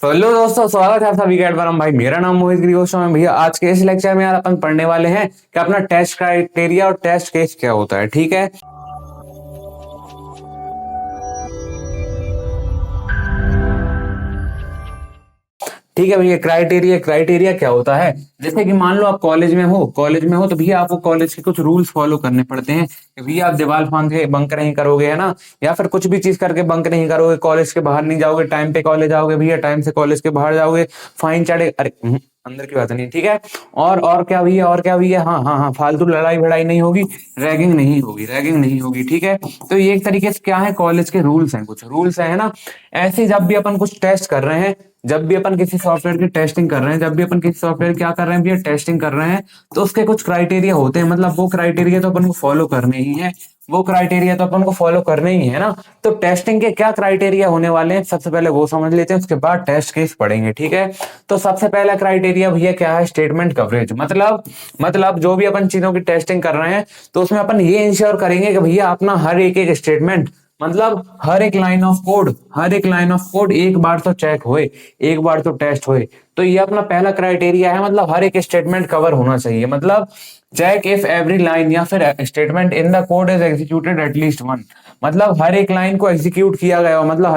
तो हेलो दोस्तों, स्वागत है आप सभी का एडवारम भाई। मेरा नाम मोहित गिरी है भैया। आज के इस लेक्चर में यार अपन पढ़ने वाले हैं कि अपना टेस्ट क्राइटेरिया और टेस्ट केस क्या होता है। ठीक है, ठीक है भैया। क्राइटेरिया क्राइटेरिया क्या होता है? जैसे कि मान लो आप कॉलेज में हो तो भैया आपको कॉलेज के कुछ रूल्स फॉलो करने पड़ते हैं कि भैया आप दीवार फांद के बंक नहीं करोगे, है ना, या फिर कुछ भी चीज करके बंक नहीं करोगे, कॉलेज के बाहर नहीं जाओगे, टाइम पे कॉलेज आओगे भैया, टाइम से कॉलेज के बाहर जाओगे, फाइन चढ़े, अरे अंदर की बात नहीं, ठीक है। और क्या भैया, और क्या भैया, हाँ हाँ हाँ, फालतू लड़ाई भड़ाई नहीं होगी, रैगिंग नहीं होगी, ठीक है। तो ये एक तरीके से क्या है, कॉलेज के रूल्स हैं, कुछ रूल्स है ना। ऐसे जब भी अपन कुछ टेस्ट कर रहे हैं, जब भी अपन किसी सॉफ्टवेयर की टेस्टिंग कर रहे हैं, जब भी अपन किसी सॉफ्टवेयर क्या कर रहे हैं भैया, टेस्टिंग कर रहे हैं, तो उसके कुछ क्राइटेरिया होते हैं। मतलब वो क्राइटेरिया तो अपन को फॉलो करने ही है, ना। तो टेस्टिंग के क्या क्राइटेरिया होने वाले हैं, सबसे पहले वो समझ लेते हैं, उसके बाद टेस्ट केस पढ़ेंगे, ठीक है। तो सबसे पहला क्राइटेरिया भैया क्या है, स्टेटमेंट कवरेज। मतलब जो भी अपन चीजों की टेस्टिंग कर रहे हैं तो उसमें अपन ये इंश्योर करेंगे कि भैया अपना हर एक एक स्टेटमेंट, मतलब हर एक लाइन ऑफ कोड एक बार तो चेक होए, एक बार तो टेस्ट होए। तो ये अपना पहला क्राइटेरिया है, मतलब हर एक स्टेटमेंट कवर होना चाहिए। मतलब चेक इफ एवरी लाइन या फिर statement in the code is executed at least one. मतलब हर एक लाइन को एग्जीक्यूट किया गया हो, मतलब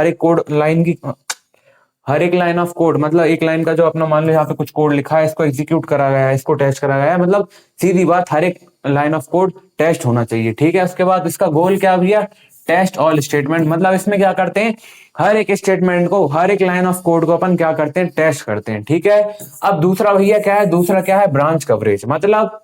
हर एक लाइन ऑफ कोड, मतलब एक लाइन का जो अपना मान लो यहाँ पे कुछ कोड लिखा है, इसको एग्जीक्यूट करा गया है, इसको टेस्ट करा गया है, मतलब सीधी बात, हर एक लाइन ऑफ कोड टेस्ट होना चाहिए, ठीक है। उसके बाद इसका गोल क्या भैया, टेस्ट ऑल स्टेटमेंट। मतलब इसमें क्या करते हैं, हर एक स्टेटमेंट को, हर एक लाइन ऑफ कोड को अपन क्या करते हैं, टेस्ट करते हैं, ठीक है। अब दूसरा भैया क्या है, दूसरा क्या है, ब्रांच कवरेज। मतलब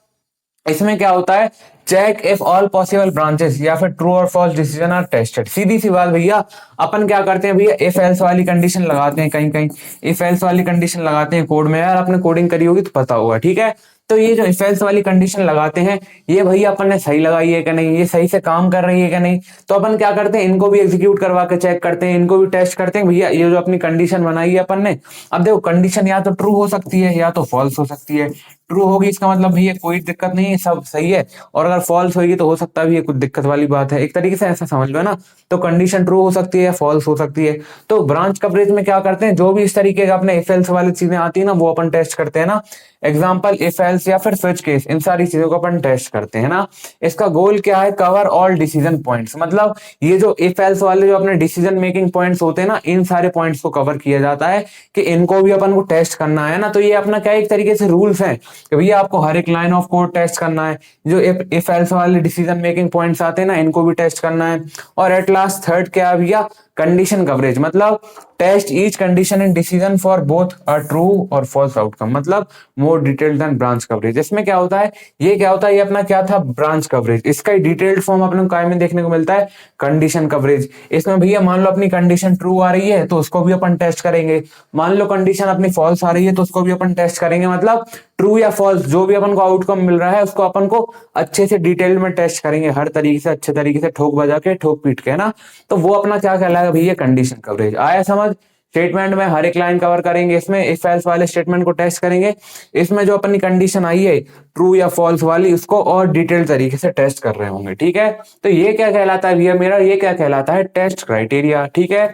इसमें क्या होता है, check if all possible branches या फिर ट्रू और फॉल्स डिसीजन आर टेस्टेड। सीधी सी बात भैया, अपन क्या करते हैं भैया, इफ एल्स वाली कंडीशन लगाते हैं, कहीं कहीं इफ एल्स वाली कंडीशन लगाते हैं कोड में। यार आपने कोडिंग करी होगी तो पता होगा, ठीक है। तो ये जो इफ एल्स वाली कंडीशन लगाते हैं, ये भैया अपन ने सही लगाई है कि नहीं, ये सही से काम कर रही है कि नहीं। तो अपन क्या करते हैं, इनको भी एग्जीक्यूट करवा के चेक करते हैं, इनको भी टेस्ट करते हैं भैया, ये जो अपनी कंडीशन बनाई है अपन ने। अब देखो, कंडीशन या तो ट्रू हो सकती है या तो फॉल्स हो सकती है। ट्रू होगी इसका मतलब भैया कोई दिक्कत नहीं है, सब सही है। और अगर फॉल्स होगी तो हो सकता है ये कुछ दिक्कत वाली बात है, एक तरीके से ऐसा समझ लो ना। तो कंडीशन ट्रू हो सकती है, फॉल्स हो सकती है। तो ब्रांच कवरेज में क्या करते हैं, जो भी इस तरीके का अपने इफ एल्स वाली चीजें आती है ना, वो अपन टेस्ट करते हैं ना। एग्जाम्पल इफ एल्स या फिर स्विच केस, इन सारी चीजों को अपन टेस्ट करते हैं ना। इसका गोल क्या है, कवर ऑल डिसीजन पॉइंट्स। मतलब ये जो इफ एल्स वाले जो अपने डिसीजन मेकिंग पॉइंट्स होते हैं ना, इन सारे पॉइंट्स को कवर किया जाता है कि इनको भी अपन को टेस्ट करना है ना। तो ये अपना क्या एक तरीके से रूल्स है कि भैया आपको हर एक लाइन ऑफ कोड टेस्ट करना है, जो इफ एल्स वाले डिसीजन मेकिंग पॉइंट्स आते हैं ना, इनको भी टेस्ट करना है। और एट लास्ट थर्ड क्या है भैया, कंडीशन कवरेज। मतलब test each condition in decision for both a true और फॉल्स आउटकम। मतलब more detailed than branch coverage. इसमें क्या होता है, ये क्या होता है, ये अपना क्या था, ब्रांच कवरेज। इसका डिटेल्ड फॉर्म अपने काय में देखने को मिलता है, कंडीशन कवरेज। इसमें भैया मान लो अपनी कंडीशन ट्रू आ रही है तो उसको भी अपन टेस्ट करेंगे, मान लो कंडीशन अपनी फॉल्स आ रही है तो उसको भी अपन टेस्ट करेंगे। मतलब ट्रू या फॉल्स जो भी अपन को आउटकम मिल रहा है उसको अपन को अच्छे से डिटेल में टेस्ट करेंगे, हर तरीके से, अच्छे तरीके से, ठोक बजा के, ठोक पीट के, है ना। तो वो अपना क्या कहलाएगा भैया, कंडीशन कवरेज। आया समझ? स्टेटमेंट में हर एक लाइन कवर करेंगे, इसमें इफ एल्स वाले स्टेटमेंट को टेस्ट करेंगे, इसमें जो अपनी कंडीशन आई है ट्रू या फॉल्स वाली, उसको और डिटेल तरीके से टेस्ट कर रहे होंगे, ठीक है। तो ये क्या कहलाता है भैया, मेरा ये क्या कहलाता है, टेस्ट क्राइटेरिया, ठीक है।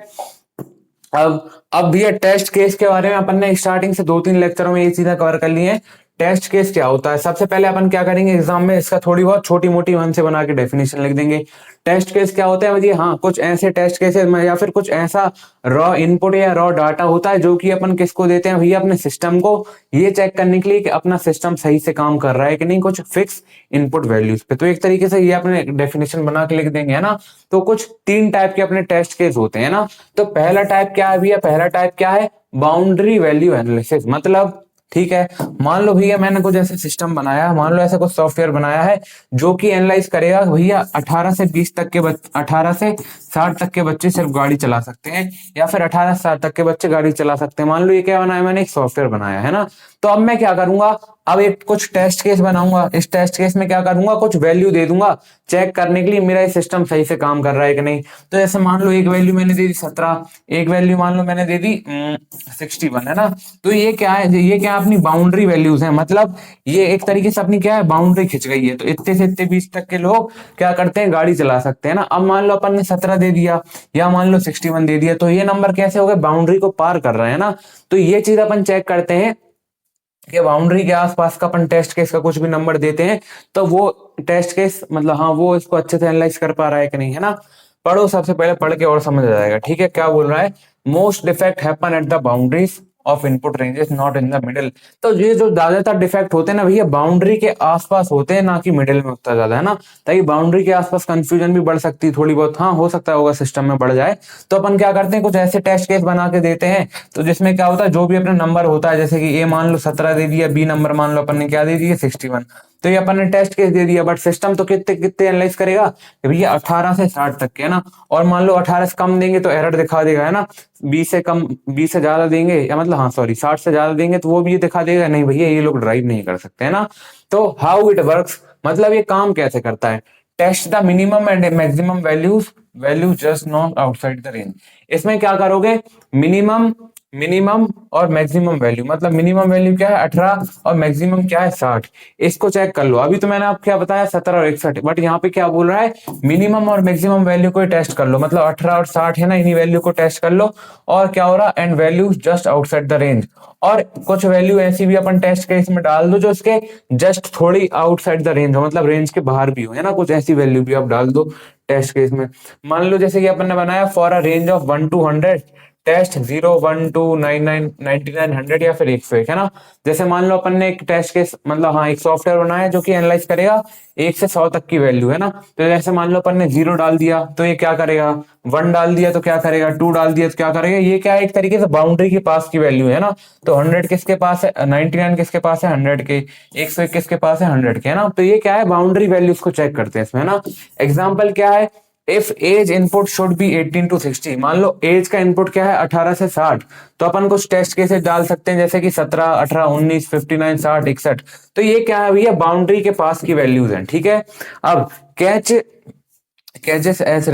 अब भैया टेस्ट केस के बारे में अपन ने स्टार्टिंग से 2-3 लेक्चरों में ये चीजें कवर कर ली हैं। टेस्ट केस क्या होता है, सबसे पहले अपन क्या करेंगे, एग्जाम में इसका थोड़ी बहुत छोटी मोटी मन से बना के डेफिनेशन लिख देंगे। टेस्ट केस क्या होता है मुझे, हाँ, कुछ ऐसे टेस्ट केसेस में या फिर कुछ ऐसा रॉ इनपुट या रॉ डाटा होता है जो कि अपन किसको देते हैं भैया, अपने सिस्टम को, ये चेक करने के लिए कि अपना सिस्टम सही से काम कर रहा है कि नहीं, कुछ फिक्स इनपुट वैल्यूज पे। तो एक तरीके से ये अपने डेफिनेशन बना के लिख देंगे, है ना। तो कुछ 3 टाइप के अपने टेस्ट केस होते हैं ना। तो पहला टाइप क्या है भैया, पहला टाइप क्या है, बाउंड्री वैल्यू एनालिसिस। मतलब ठीक है, मान लो भैया मैंने कुछ ऐसे सिस्टम बनाया, मान लो ऐसा कुछ सॉफ्टवेयर बनाया है जो कि एनालाइज करेगा भैया 18 से 20 तक के 18 से 60 तक के बच्चे सिर्फ गाड़ी चला सकते हैं, या फिर 18 से 60 तक के बच्चे गाड़ी चला सकते हैं। मान लो ये क्या बनाया मैंने, एक सॉफ्टवेयर बनाया है ना। तो अब मैं क्या करूंगा, अब एक कुछ टेस्ट केस बनाऊंगा, इस टेस्ट केस में क्या करूंगा, कुछ वैल्यू दे दूंगा चेक करने के लिए मेरा ये सिस्टम सही से काम कर रहा है कि नहीं। तो जैसे मान लो एक वैल्यू मैंने दे दी 17, एक वैल्यू मान लो मैंने दे दी 61, है ना। तो ये क्या है, ये क्या अपनी बाउंड्री वैल्यूज है, मतलब ये एक तरीके से अपनी क्या है, बाउंड्री खिंच गई है। तो इतने से इतने बीच तक के लोग क्या करते हैं, गाड़ी चला सकते हैं ना। अब मान लो अपन ने 17 दे दिया या मान लो 61 दे दिया, तो ये नंबर कैसे हो गए, बाउंड्री को पार कर रहे हैं ना। तो ये चीज अपन चेक करते हैं कि बाउंड्री के आसपास का अपन टेस्ट केस का कुछ भी नंबर देते हैं तो वो टेस्ट केस मतलब हाँ वो इसको अच्छे से एनालाइज कर पा रहा है कि नहीं, है ना। पढ़ो, सबसे पहले पढ़ के और समझ आ जाएगा। ठीक है, क्या बोल रहा है, most defect happen at the boundaries of input ranges not in the middle. तो ये जो ज्यादातर डिफेक्ट होते हैं ना भैया, बाउंड्री के आसपास होते हैं, ना कि मिडिल में उतना ज्यादा, है ना। ताकि बाउंड्री के आसपास कंफ्यूजन भी बढ़ सकती है थोड़ी बहुत, हाँ हो सकता होगा सिस्टम में बढ़ जाए। तो अपन क्या करते हैं, कुछ ऐसे टेस्ट केस बना के देते हैं तो जिसमें क्या होता है, जो भी अपना नंबर होता है, जैसे कि ए मान लो 17 दे दिया, बी नंबर मान लो अपन ने क्या दे दिया 61, तो ये अपन ने टेस्ट केस दे दिया, बट सिस्टम तो कितने कितने एनालाइज करेगा कि भैया 18 से 60 तक के, है ना। और मान लो 18 से कम देंगे तो एरर दिखा देगा, है ना। 20 से कम, 20 से ज्यादा देंगे या मतलब हाँ सॉरी 60 से ज्यादा देंगे तो वो भी ये दिखा देगा नहीं भैया ये लोग ड्राइव नहीं कर सकते, है ना। तो हाउ इट वर्क्स, मतलब ये काम कैसे करता है, test the minimum and maximum value just not outside the range. इसमें क्या करोगे, मिनिमम मिनिमम और मैक्सिमम वैल्यू, मतलब मिनिमम वैल्यू क्या है 18 और मैक्सिमम क्या है 60, इसको चेक कर लो। अभी तो मैंने आपको क्या बताया 17 और 61, बट यहाँ पे क्या बोल रहा है, मिनिमम और मैक्सिमम वैल्यू को टेस्ट कर लो, मतलब 18 और 60 है ना, इन्हीं वैल्यू को टेस्ट कर लो। और क्या हो रहा है, and value just outside the range, और कुछ वैल्यू ऐसी भी अपन टेस्ट केस में डाल दो जो इसके जस्ट थोड़ी आउटसाइड द रेंज हो, मतलब रेंज के बाहर भी हो, है ना। कुछ ऐसी वैल्यू भी आप डाल दो टेस्ट केस में। मान लो जैसे कि अपन ने बनाया for a range of 1 to 100, test 0 1 2 99 99 100 या फिर 101, है ना। जैसे मान लो अपन ने एक टेस्ट केस मतलब हाँ एक सॉफ्टवेयर बनाया है जो कि एनालाइज करेगा 1 से 100 तक की वैल्यू, है ना। तो जैसे मान लो अपन ने 0 डाल दिया तो ये क्या करेगा, 1 डाल दिया तो क्या करेगा, 2 डाल दिया तो क्या करेगा, ये क्या है एक तरीके से बाउंड्री के पास की वैल्यू है ना। तो 100 किसके पास है, 99 किसके पास है 100 के, 101 किसके पास है 100 के, है ना। तो ये क्या है, बाउंड्री वैल्यूज को चेक करते हैं इसमें, है ना। एग्जाम्पल क्या है, if age input should be 18 to 60, मान लो एज का इनपुट क्या है 18 से 60, तो अपन कुछ टेस्ट केसेस डाल सकते हैं जैसे कि 17 18 19 59 60 61। तो ये क्या है भैया, बाउंड्री के पास की वैल्यूज हैं, ठीक है। अब कैचेस एज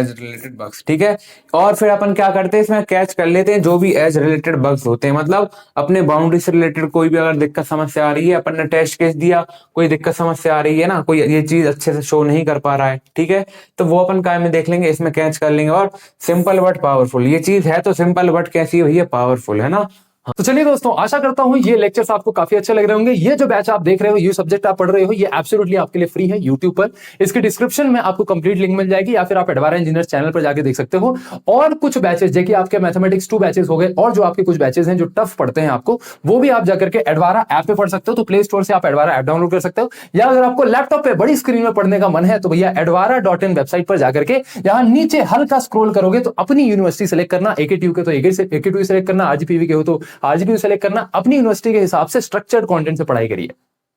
रिलेटेड बग्स, ठीक है। और फिर अपन क्या करते हैं, इसमें कैच कर लेते हैं जो भी एज रिलेटेड बग्स होते हैं, मतलब अपने बाउंड्री से रिलेटेड कोई भी अगर दिक्कत समस्या आ रही है, अपन ने टेस्ट केस दिया, कोई दिक्कत समस्या आ रही है ना, कोई ये चीज अच्छे से शो नहीं कर पा रहा है, ठीक है। तो वो अपन काय में देख लेंगे, इसमें कैच कर लेंगे। और सिंपल बट पावरफुल, ये चीज है तो सिंपल बट कैसी है भैया, पावरफुल, है ना। तो चलिए दोस्तों, आशा करता हूं ये लेक्चर्स आपको काफी अच्छे लग रहे होंगे। ये जो बैच आप देख रहे हो, ये सब्जेक्ट आप पढ़ रहे हो, ये एब्सोल्युटली आपके लिए फ्री है यूट्यूब पर। इसके डिस्क्रिप्शन में आपको कंप्लीट लिंक मिल जाएगी, या फिर आप एडवारा इंजीनियर चैनल पर जाके देख सकते हो। और कुछ बैचेस जैसे आपके मैथमेटिक्स 2 बैचेस हो गए, और जो आपके कुछ बैचेस हैं जो टफ पढ़ते हैं आपको, वो भी आप जाकर के एडवारा ऐप पे पढ़ सकते हो। तो प्ले स्टोर से आप एडवारा ऐप डाउनलोड कर सकते हो, या अगर आपको लैपटॉप पे बड़ी स्क्रीन में पढ़ने का मन है तो भैया edvara.in वेबसाइट पर जाकर के यहाँ नीचे हल्का स्क्रॉल करोगे तो अपनी यूनिवर्सिटी सेलेक्ट करना, AKTU के तो AKTU सेलेक्ट करना, RGPV के हो तो RGPV सेलेक्ट करना, अपनी यूनिवर्सिटी के हिसाब से स्ट्रक्चर्ड कंटेंट से पढ़ाई करिए।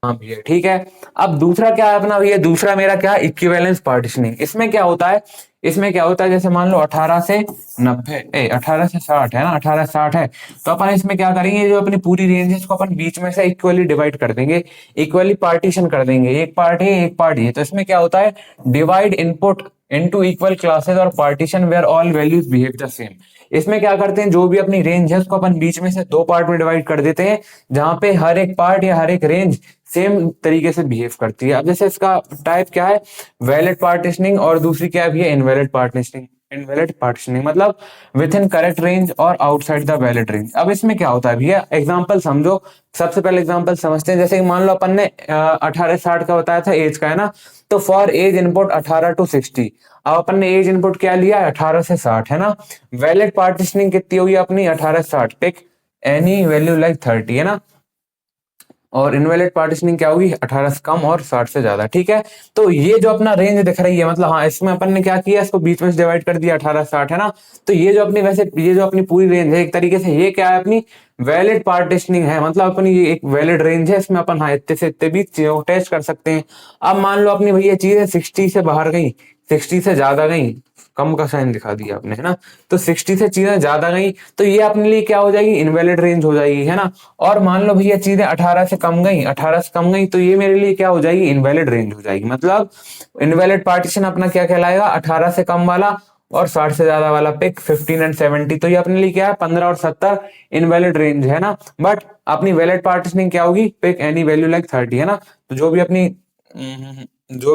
हाँ भैया ठीक है। अब दूसरा क्या है अपना भैया, दूसरा मेरा क्या है, इक्विवेलेंस पार्टीशनिंग। इसमें क्या होता है, इसमें क्या होता है, जैसे मान लो 18 से 90 18 से 60 है ना, 18 से 60 है, तो अपन इसमें क्या करेंगे, जो अपनी पूरी रेंज है इसको अपन बीच में से इक्वली डिवाइड कर देंगे, इक्वली पार्टीशन कर देंगे, एक पार्ट है एक पार्ट ये। तो इसमें क्या होता है, divide input into equal classes और partition where all values behave the same. इसमें क्या करते हैं, जो भी अपनी रेंज है उसको अपन बीच में से 2 पार्ट में डिवाइड कर देते हैं, जहां पे हर एक पार्ट या हर एक रेंज सेम तरीके से बिहेव करती है। अब जैसे इसका टाइप क्या है, वैलिड पार्टीशनिंग, और दूसरी क्या है इनवैलिड पार्टीशनिंग। इनवैलिड पार्टीशनिंग मतलब विद इन करेक्ट रेंज और आउटसाइड द वैलिड रेंज। अब इसमें क्या होता है भैया, एग्जांपल समझो। सबसे पहले एग्जांपल समझते हैं, जैसे कि मान लो अपन ने 18 60 का बताया था एज का, है ना। तो फॉर एज इनपुट 18 to 60, अब अपन ने एज इनपुट क्या लिया 18 से 60, है ना। वैलिड पार्टीशनिंग कितनी हुई अपनी 18 से 60, पिक एनी वैल्यू लाइक 30, है ना। और इनवैलिड पार्टीशनिंग क्या होगी 18 से कम और 60 से ज्यादा, ठीक है। तो ये जो अपना रेंज दिख रही है, मतलब हाँ इसमें अपन ने क्या किया, इसको बीच में से डिवाइड कर दिया 18 से 60, है ना। तो ये जो अपनी वैसे ये जो अपनी पूरी रेंज है एक तरीके से ये क्या है, अपनी वैलिड पार्टीशनिंग है, मतलब अपनी ये एक वैलिड रेंज है, इसमें अपन हाँ इतने से इतने भी चीजों को टेस्ट कर सकते हैं। अब मान लो अपनी भैया चीज है 60 से बाहर गई, 60 से ज्यादा गई, कम का साइन दिखा दिया आपने, है ना। तो 60 से चीजें ज्यादा गई तो ये अपने लिए क्या हो जाएगी, इनवैलिड रेंज हो जाएगी, है ना। और मान लो भैया चीजें 18 से कम गई, 18 से कम गई तो ये मेरे लिए क्या हो जाएगी, इनवैलिड रेंज हो जाएगी। मतलब इनवैलिड पार्टीशन अपना क्या कहलाएगा, 18 से कम वाला और 60 से ज्यादा वाला पिक 15 एंड 70। तो ये अपने लिए क्या है, 15 और 70 इनवैलिड रेंज है ना। बट अपनी वैलिड पार्टीशनिंग क्या होगी, पिक एनी वैल्यू लाइक 30, है ना। तो जो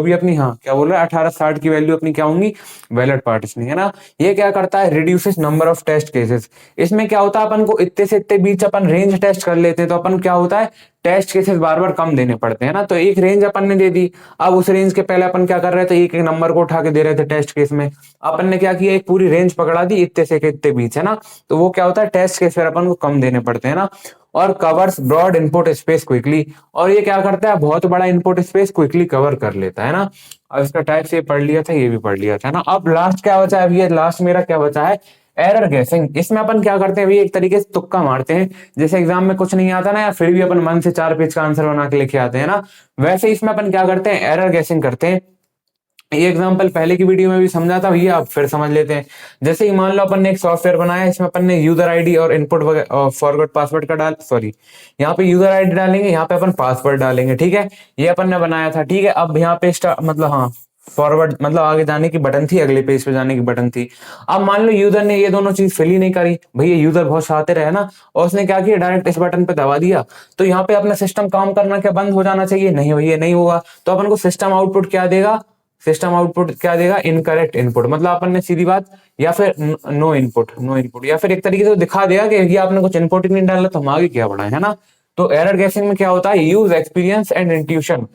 भी अपनी हाँ क्या बोल रहा है, 18-60 की वैल्यू अपनी क्या होंगी, वैलिड पार्टीशनिंग, है ना। ये क्या करता है, reduces number of test cases. इसमें क्या होता है, अपन को इतने से इतने बीच अपन रेंज टेस्ट कर लेते हैं तो अपन क्या होता है, टेस्ट केसेस बार बार कम देने पड़ते हैं ना। तो एक रेंज अपन ने दे दी, अब उस रेंज के पहले अपन क्या कर रहे थे, एक एक नंबर को उठा के दे रहे थे टेस्ट केस में। अपन ने क्या किया, एक पूरी रेंज पकड़ा दी इतने से इतने बीच, है ना। तो वो क्या होता है, टेस्ट केस फिर अपन को कम देने पड़ते हैं ना। और covers broad input space quickly, और ये क्या करता है, बहुत बड़ा इनपुट स्पेस क्विकली कवर कर लेता है ना। अब इसका टाइप से पढ़ लिया था, ये भी पढ़ लिया था ना। अब लास्ट क्या बचा है, अभी लास्ट मेरा क्या बचा है, एरर गैसिंग। इसमें अपन क्या करते हैं अभी, एक तरीके से तुक्का मारते हैं। जैसे एग्जाम में कुछ नहीं आता ना, या फिर भी अपन मन से 4 पेज का आंसर बना के लेके आते हैं ना, वैसे इसमें अपन क्या करते हैं, एरर गैसिंग करते हैं। ये एग्जांपल पहले की वीडियो में भी समझा था भैया, आप फिर समझ लेते हैं। जैसे ही मान लो अपन ने एक सॉफ्टवेयर बनाया, इसमें अपन ने यूजर आईडी और इनपुट फॉरवर्ड पासवर्ड का यहाँ पे यूजर आईडी डालेंगे, यहाँ पे अपन पासवर्ड डालेंगे, ठीक है। ये अपन ने बनाया था, ठीक है। अब यहाँ पे मतलब हाँ, फॉरवर्ड मतलब आगे जाने की बटन थी, अगले पेज पे जाने की बटन थी। अब मान लो यूजर ने ये दोनों चीज फिल ही नहीं करी, भैया यूजर बहुत शातिर है ना, और उसने क्या किया, डायरेक्ट इस बटन पे दबा दिया। तो यहाँ पे अपना सिस्टम काम करना क्या बंद हो जाना चाहिए, नहीं भैया नहीं होगा। तो अपन को सिस्टम आउटपुट क्या देगा, इनकरेक्ट इनपुट। मतलब अपन ने सीधी बात, या फिर नो इनपुट, या फिर एक तरीके से दिखा देगा कि ये आपने कुछ इनपुट ही नहीं डाला तो हम आगे क्या बढ़ाए, है ना। तो एरर गैसिंग में क्या होता है, यूज एक्सपीरियंस एंड इंट्यूशन।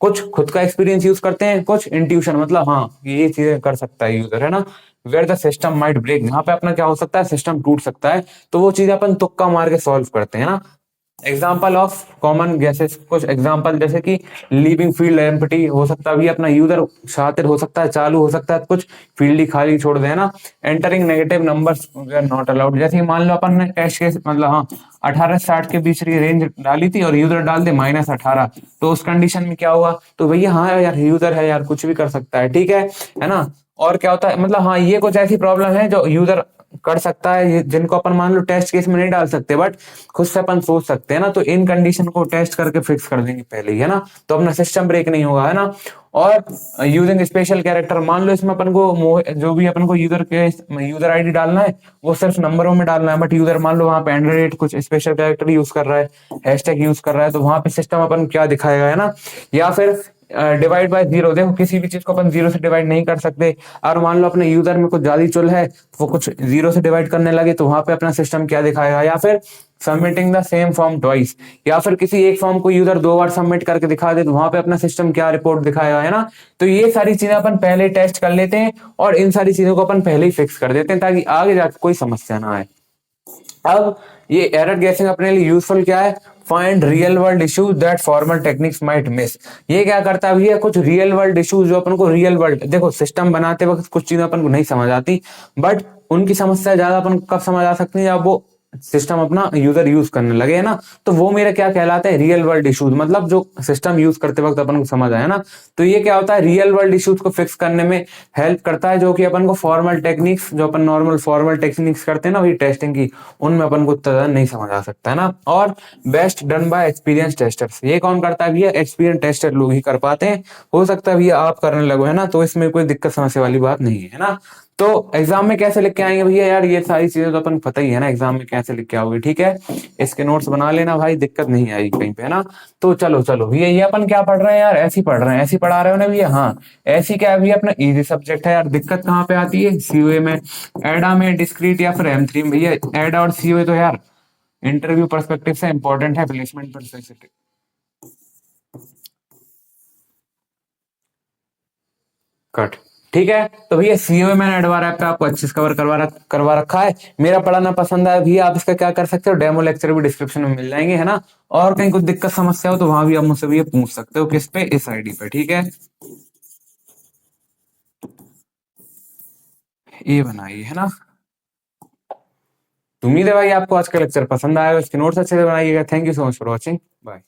कुछ खुद का एक्सपीरियंस यूज करते हैं, कुछ इंट्यूशन, मतलब हाँ ये चीजें कर सकता है यूजर, है ना। Where the system might break, यहाँ पे अपना क्या हो सकता है, सिस्टम टूट सकता है। तो वो चीज अपन तुक्का मार के सॉल्व करते हैं ना। एग्जाम्पल ऑफ कॉमन गैसेस, कुछ एग्जाम्पल जैसे कि लीविंग फील्ड एम्प्टी हो सकता है, भी अपना यूजर शातिर हो सकता है, चालू हो सकता है, कुछ फील्ड ही खाली छोड़ देना। Entering negative numbers not allowed, जैसे मान लो अपन ने टेस्ट केस मतलब हाँ 18 से 60 के बीच की रेंज डाली थी और यूजर डाल दे -18, तो उस कंडीशन में क्या हुआ, तो भैया हाँ यार यूजर है यार, कुछ भी कर सकता है, ठीक है ना। और क्या होता है, मतलब हाँ ये कुछ ऐसी प्रॉब्लम है जो यूजर कर सकता है, जिनको अपन मान लो टेस्ट केस में नहीं डाल सकते, बट खुद से अपन सोच सकते हैं ना। तो इन कंडीशन को टेस्ट करके फिक्स कर देंगे पहले ही, है ना। तो अपना सिस्टम ब्रेक नहीं होगा, है ना। और यूजिंग स्पेशल कैरेक्टर, मान लो इसमें अपन को जो भी अपन को यूजर आईडी डालना है वो सिर्फ नंबरों में डालना है, बट यूजर मान लो वहां पे एंड्रॉइड कुछ स्पेशल कैरेक्टर यूज कर रहा है, हैशटैग यूज कर रहा है, तो वहां पे सिस्टम अपन क्या दिखाएगा, है ना। या फिर डिवाइड बाय जीरो, देखो किसी भी चीज को अपन जीरो से डिवाइड नहीं कर सकते। और मान लो अपने यूजर में कुछ ज्यादा चुल है, वो कुछ जीरो से डिवाइड करने लगे, तो वहां पे अपना सिस्टम क्या दिखाएगा। या फिर submitting the same form twice, या फिर किसी एक फॉर्म को यूजर 2 बार सबमिट करके दिखा दे, तो वहां पे अपना सिस्टम क्या रिपोर्ट दिखाएगा, है ना। तो ये सारी चीजें अपन पहले टेस्ट कर लेते हैं और इन सारी चीजों को अपन पहले ही फिक्स कर देते हैं, ताकि आगे जाकर कोई समस्या ना आए। अब ये एरर गैसिंग अपने लिए यूजफुल क्या है, find real world issues that formal techniques might miss. ये क्या करता है भैया, कुछ रियल वर्ल्ड इश्यूज जो अपन को रियल वर्ल्ड, देखो सिस्टम बनाते वक्त कुछ चीजें अपन को नहीं समझ आती, बट उनकी समस्या ज्यादा अपन को कब समझ आ सकती है, जब वो सिस्टम अपना यूजर यूज करने लगे, है ना। तो वो मेरा क्या कहलाता है, रियल वर्ल्ड इश्यूज, मतलब जो सिस्टम यूज करते वक्त अपन को समझ आया ना। तो ये क्या होता है, रियल वर्ल्ड इश्यूज को फिक्स करने में हेल्प करता है, जो कि अपन को फॉर्मल टेक्निक्स, जो अपन नॉर्मल फॉर्मल टेक्निक्स करते हैं ना वही टेस्टिंग की, उनमें अपन को उतना ज्यादा नहीं समझ आ सकता, है ना। और best done by experience testers, ये कौन करता है भैया, एक्सपीरियंस टेस्टर लोग ही कर पाते हैं। हो सकता है भैया आप करने लगो, है ना, तो इसमें कोई दिक्कत समस्या वाली बात नहीं है ना। तो एग्जाम में कैसे लिख के आएंगे भैया, यार ये सारी चीजें तो अपन पता ही है ना, एग्जाम में कैसे लिख के आओगे, ठीक है। इसके नोट्स बना लेना भाई, दिक्कत नहीं आएगी कहीं पे, है ना। तो चलो चलो भैया, ये अपन क्या पढ़ रहे हैं यार, ऐसी पढ़ रहे हैं, ऐसी पढ़ा रहे हो ना भैया, हाँ ऐसी क्या है भैया, अपना इजी सब्जेक्ट है यार। दिक्कत कहाँ पे आती है, सीओए में, एडा में, डिस्क्रीट या फिर M3 में। भैया एडा और सीओए तो यार इंटरव्यू पर्सपेक्टिव से इंपॉर्टेंट है, प्लेसमेंट पर्सपेक्टिव। कट, ठीक है। तो भैया सीओए मैंने एडवार ऐप पे आपको अच्छे से कवर करवा रखा है। मेरा पढ़ाना पसंद आया भैया, आप इसका क्या कर सकते हो, डेमो लेक्चर भी डिस्क्रिप्शन में मिल जाएंगे, है ना। और कहीं कुछ दिक्कत समस्या हो तो वहां भी आप मुझसे भी ये पूछ सकते हो, किस पे, इस आईडी पे, ठीक है। ये बनाइए, है ना। उम्मीद है भाई आपको आज का लेक्चर पसंद आया, इसके नोट्स अच्छे से बनाइएगा। Thank you so much for watching, bye.